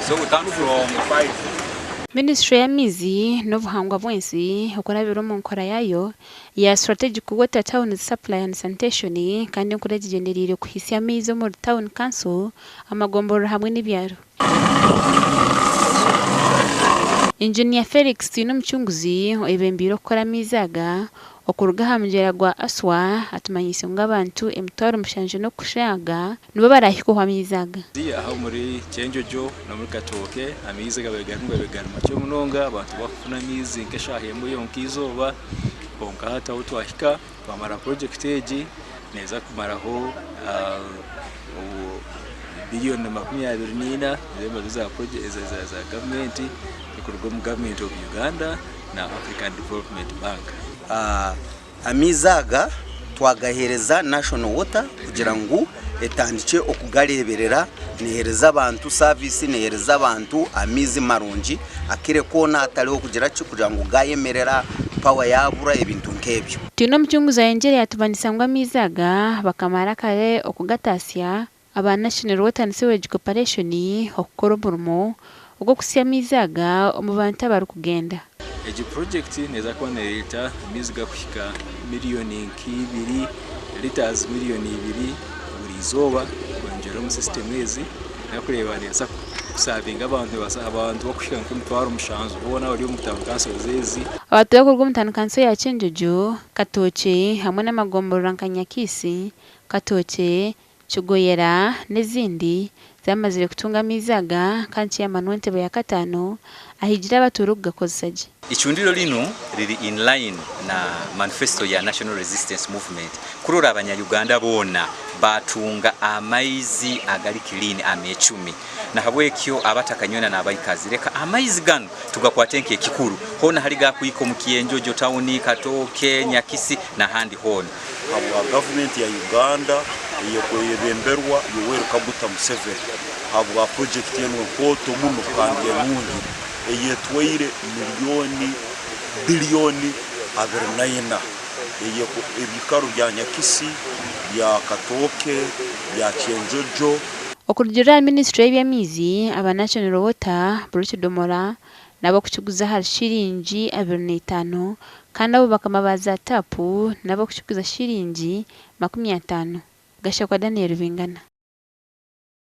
So we come from 5. Ministry ya mizi n'obuhangwa bwensi okurabira mu nkora yayo ya strategic water town supply and sanitation kandi nkuragigenderire kuhisya mizi mu town council amagomboro hamwe n'ibyaro. Engineer Felix n'umucunguzi ebembiro okora mizaga okuruga hamjera gwa aswa atumanyise abantu emitwaro mushanje no kushaga nibo barahiko kwa mizaga aho muri Kyenjojo no muri Katoke amizi begaruma cyo munonga abantu bakufuna mizi nkeshahembo yonkizoba bonka hata utwahika bamara project eji neza kumaraho biriyooni 24 zema za project za gavumenti ikurwa mu government of Uganda na African Development Bank. Amizaga twagahereza national water kugira ngo etandike okugareberera nehereza abantu service nehereza abantu amizi marungi akire kona ataliho kugira kugira ngo gayemerera power yabura ebintu nkebyo. Tino mchunguza yenjere yatubanisa ngo amizaga bakamara kare okugatasya aba National Water and Sewage Corporation okukora umurimo ugo kusya mizaga umubantu bari kugenda. Eji project neza kwa leta miziga kushika miliyoni 2 liters miliyoni 2 buri zoba kongera mu system ezi nakureba neza kusavinga abantu bakushika nk'umutwaro mushanzo ubona bari mu town council zezi abatuye kurwo mu town council ya Kyenjojo Katoke hamwe n'amagomboro rankanyakisi Katoke Chugoyera n'izindi zamazire kutunga mizaga kanci ya manwente ya katano ahigira abaturuga kozaje. Ichundiro lino riri in line na manifesto ya National Resistance Movement kurora abanya-Uganda bona batunga amaizi agari clean amecumi na habwekyo abatakanyona na abayikazi reka amaizi gano tugakwatenke kikuru hona haliga kuyiko mu Kyenjojo town Katoke Nyakisi na handi hona abo government ya Uganda yebemberwa Yoweri Kaguta Museveni abo project yeno koto muno kandi y'undi eyetweire biriyooni 29 ebikaro bya Nyakisi bya Katoke bya Kyenjojo okurujira ministry y'amizi aba National Water Bruce Domora nabo kuchuguza hal shiringi 25 kandi abo bakamabaza tapu nabo kuchuguza shiringi 50 gasha kwa Daniel Bingana.